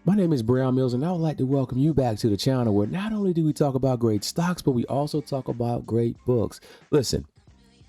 My name is Brehon Mills, and I would like to welcome you back to the channel where not only do we talk about great stocks, but we also talk about great books. Listen,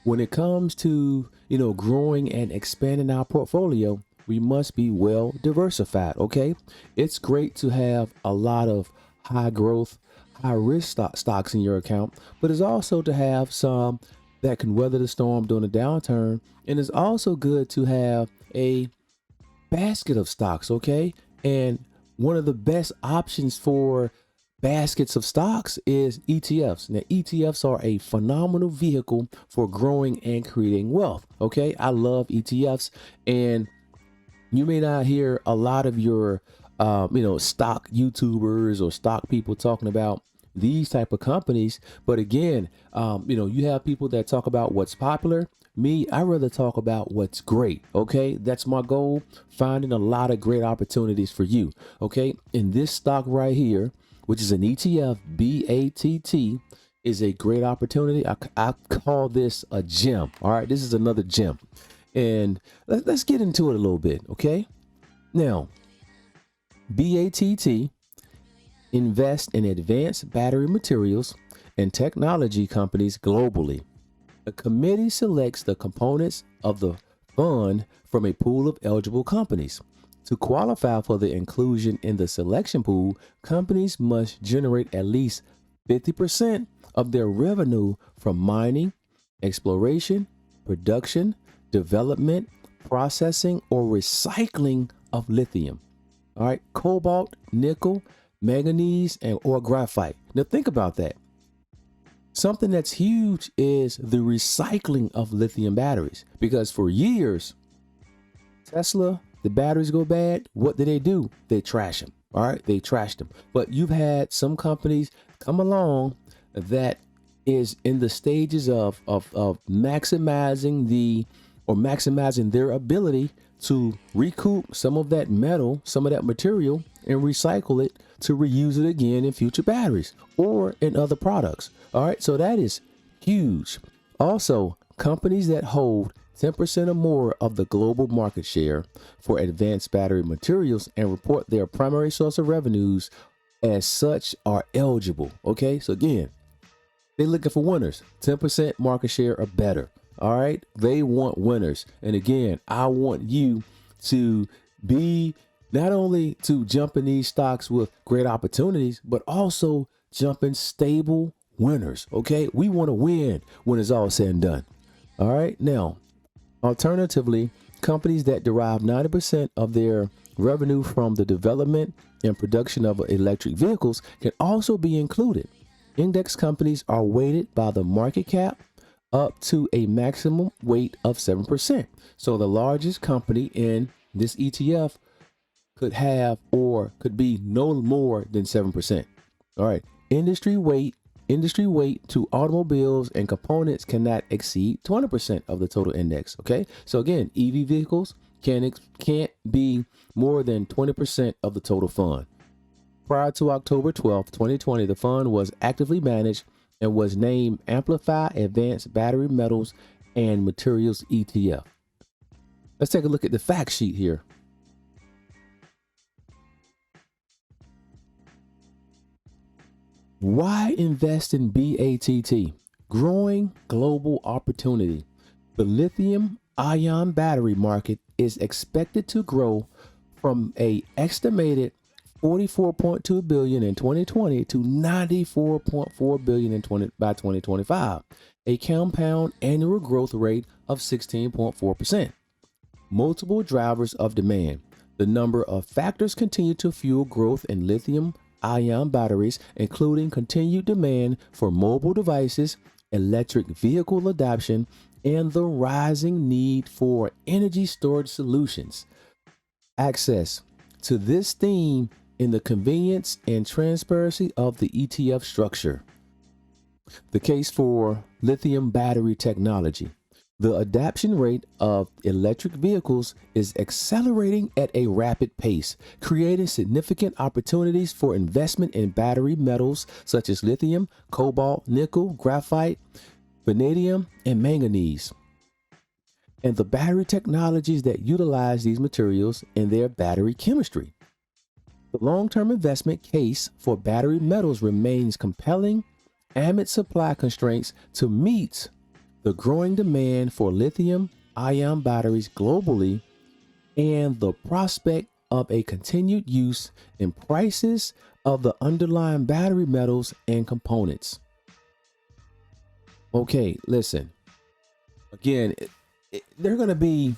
when it comes to, growing and expanding our portfolio, we must be well diversified, okay? It's great to have a lot of high growth, high risk stocks in your account, but it's also to have some that can weather the storm during a downturn. And it's also good to have a basket of stocks, okay? And one of the best options for baskets of stocks is ETFs. Now, ETFs are a phenomenal vehicle for growing and creating wealth, okay? I love ETFs, and you may not hear a lot of your, stock YouTubers or stock people talking about these type of companies. But again, you have people that talk about what's popular. Me, I rather talk about what's great. Okay, that's my goal, finding a lot of great opportunities for you. Okay, in this stock right here, which is an ETF, BATT, is a great opportunity. I call this a gem. All right, this is another gem, and let's get into it a little bit. Okay, now BATT invest in advanced battery materials and technology companies globally. The committee selects the components of the fund from a pool of eligible companies. To qualify for the inclusion in the selection pool, companies must generate at least 50% of their revenue from mining, exploration, production, development, processing, or recycling of lithium. All right, cobalt, nickel, manganese, or graphite. Now think about that. Something that's huge is the recycling of lithium batteries, because for years, Tesla, the batteries go bad. What do? They trash them. All right, they trash them. But you've had some companies come along that is in the stages of maximizing their ability to recoup some of that metal, some of that material, and recycle it to reuse it again in future batteries or in other products. All right, so that is huge. Also, companies that hold 10% or more of the global market share for advanced battery materials and report their primary source of revenues as such are eligible. Okay, so again, they're looking for winners, 10% market share or better. All right, they want winners. And again, I want you to be not only to jump in these stocks with great opportunities, but also jump in stable winners. Okay, we want to win when it's all said and done. All right, now, alternatively, companies that derive 90% of their revenue from the development and production of electric vehicles can also be included. Index companies are weighted by the market cap up to a maximum weight of 7%. So the largest company in this ETF could have or could be no more than 7%. All right. Industry weight to automobiles and components cannot exceed 20% of the total index. Okay. So again, EV vehicles can't be more than 20% of the total fund. Prior to October 12th, 2020, the fund was actively managed and was named Amplify Advanced Battery Metals and Materials ETF. Let's take a look at the fact sheet here. Why invest in BATT? Growing global opportunity. The lithium ion battery market is expected to grow from an estimated $44.2 billion in 2020 to $94.4 billion by 2025, a compound annual growth rate of 16.4%. Multiple drivers of demand. The number of factors continue to fuel growth in lithium ion batteries, including continued demand for mobile devices, electric vehicle adoption, and the rising need for energy storage solutions. Access to this theme in the convenience and transparency of the ETF structure. The case for lithium battery technology. The adoption rate of electric vehicles is accelerating at a rapid pace, creating significant opportunities for investment in battery metals such as lithium, cobalt, nickel, graphite, vanadium, and manganese, and the battery technologies that utilize these materials in their battery chemistry. The long-term investment case for battery metals remains compelling amid supply constraints to meet the growing demand for lithium-ion batteries globally and the prospect of a continued use in prices of the underlying battery metals and components. Okay, listen. Again, they're going to be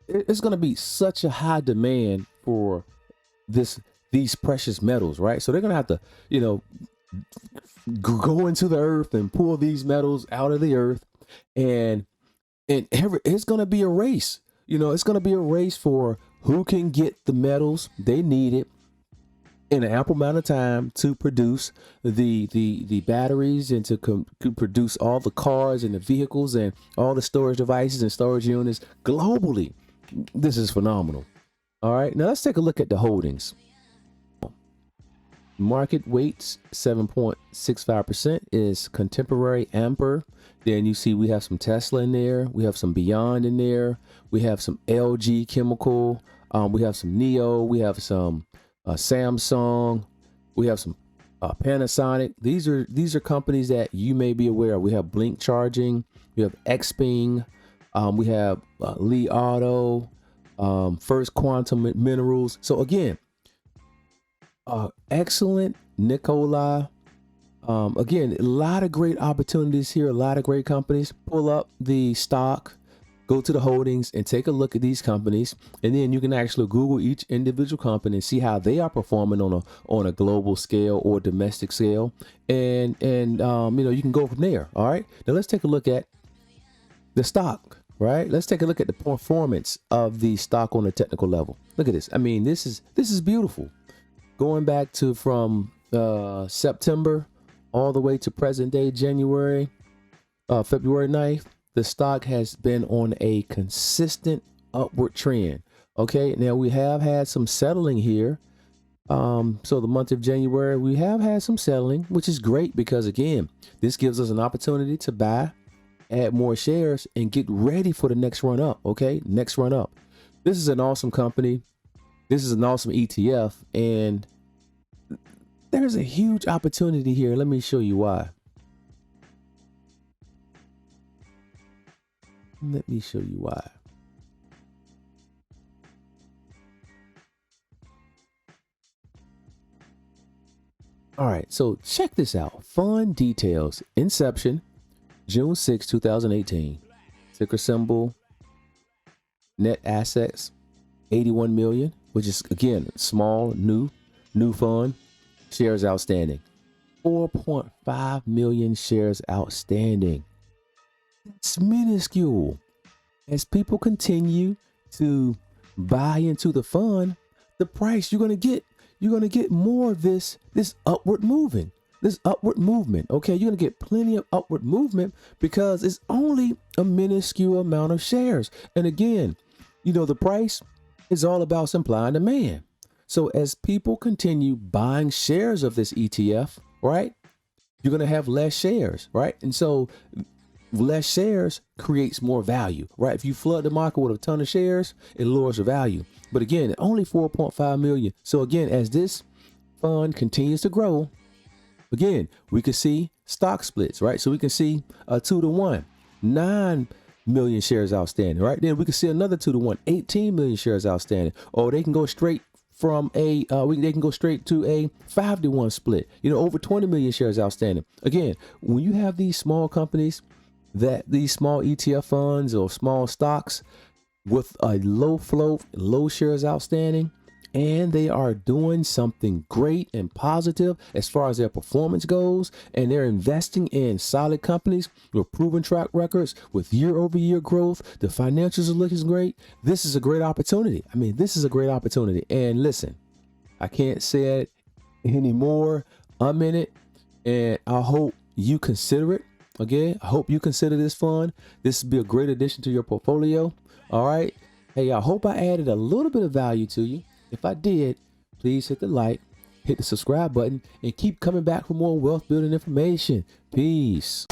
it's going to be such a high demand for these precious metals, right? So they're going to have to, go into the earth and pull these metals out of the earth, and it's going to be a race. It's going to be a race for who can get the metals they needed in an ample amount of time to produce the batteries and to produce all the cars and the vehicles and all the storage devices and storage units globally. This is phenomenal. All right, now let's take a look at the holdings. Market weights 7.65% is Contemporary Amper. Then you see we have some Tesla in there. We have some Beyond in there. We have some LG Chemical. We have some Neo. We have some Samsung. We have some Panasonic. These are companies that you may be aware of. We have Blink Charging. We have Xpeng. We have Li Auto. First Quantum Minerals. So again, excellent Nikola. Again, a lot of great opportunities here. A lot of great companies. Pull up the stock. Go to the holdings and take a look at these companies, and then you can actually Google each individual company and see how they are performing on a global scale or domestic scale, and you can go from there. All right, now let's take a look at the stock. Right, let's take a look at the performance of the stock on a technical level. Look at this. I mean, this is beautiful. Going back to from September all the way to present day January, February 9th. The stock has been on a consistent upward trend. Okay, now we have had some settling here. So the month of January, we have had some settling, which is great because again, this gives us an opportunity to buy, add more shares, and get ready for the next run up. Okay, next run up. This is an awesome company. This is an awesome ETF, and there's a huge opportunity here. Let me show you why. Let me show you why. All right, so check this out. Fund details. Inception, June 6, 2018. Ticker symbol, net assets, 81 million, which is, again, small, new fund. Shares outstanding, 4.5 million shares outstanding. It's minuscule. As people continue to buy into the fund, the price you're gonna get more of this upward movement. Okay, you're gonna get plenty of upward movement because it's only a minuscule amount of shares. And again, the price is all about supply and demand. So as people continue buying shares of this ETF, right, you're gonna have less shares, right? And so less shares creates more value, right? If you flood the market with a ton of shares, it lowers the value. But again, only 4.5 million. So again, as this fund continues to grow, again, we can see stock splits, right? So we can see a 2-to-1, 9 million shares outstanding, right? Then we can see another 2-to-1, 18 million shares outstanding. Or they can go straight from they can go straight to a 5-to-1 split, over 20 million shares outstanding. Again, when you have these small companies, these small ETF funds or small stocks with a low float, low shares outstanding, and they are doing something great and positive as far as their performance goes, and they're investing in solid companies with proven track records, with year-over-year growth, the financials are looking great. This is a great opportunity. I mean, this is a great opportunity. And listen, I can't say it anymore. I'm in it, and I hope you consider it. Again, I hope you consider this fund. This would be a great addition to your portfolio. All right. Hey, I hope I added a little bit of value to you. If I did, please hit the like, hit the subscribe button, and keep coming back for more wealth building information. Peace.